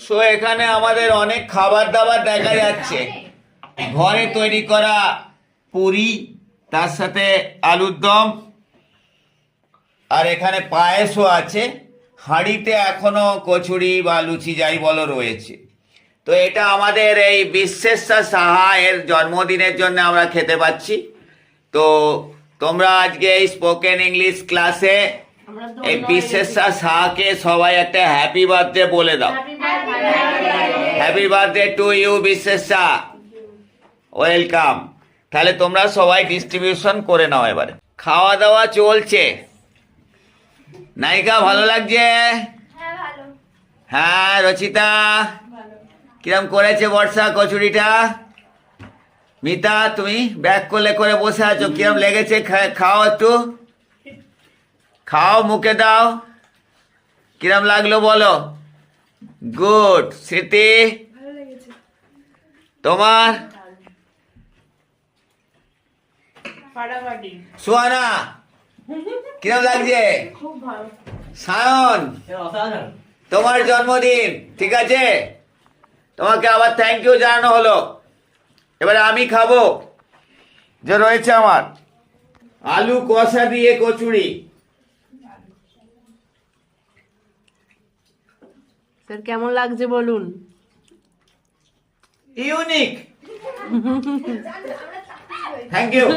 So এখানে আমাদের অনেক খাবার দাবার দেখা যাচ্ছে, ঘরে তৈরি করা পুরি, তার সাথে আলুর দম, আর এখানে পায়েসও আছে। হাঁড়িতে এখনো কচুরি বা লুচি যাই বলো রয়েছে। তো এটা আমাদের এই বিশ্বেশ্বর সাহা এর জন্মদিনের জন্য আমরা খেতে পাচ্ছি। তো তোমরা আজকে এই স্পোকেন ইংলিশ ক্লাসে এই বিশ্বেশ্বর সাহাকে সবাই একটা হ্যাপি বার্থডে বলে দাও। Happy birthday to you Bisweswar, welcome. তাহলে তোমরা সবাই ডিস্ট্রিবিউশন করে নাও। এবারে খাওয়া দাওয়া চলছে। নায়িকা ভালো লাগছে? হ্যাঁ রচিতা, কিরম করেছে বর্ষা কচুরিটা? মিতা, তুমি ব্যাক করলে করে বসে আছো, কিরম লেগেছে? খাও, একটু খাও, মুখে দাও। কিরম লাগলো বলো? গুড। স্মৃতি, তোমার? সুহানা, কিরম লাগছে? সায়ন, তোমার জন্মদিন, ঠিক আছে, তোমাকে আবার থ্যাংক ইউ জানানো হলো। এবারে আমি খাবো, যে রয়েছে আমার আলু কষা দিয়ে কচুরি। স্যার কেমন লাগছে বলুন? ইউনিক। Thank you.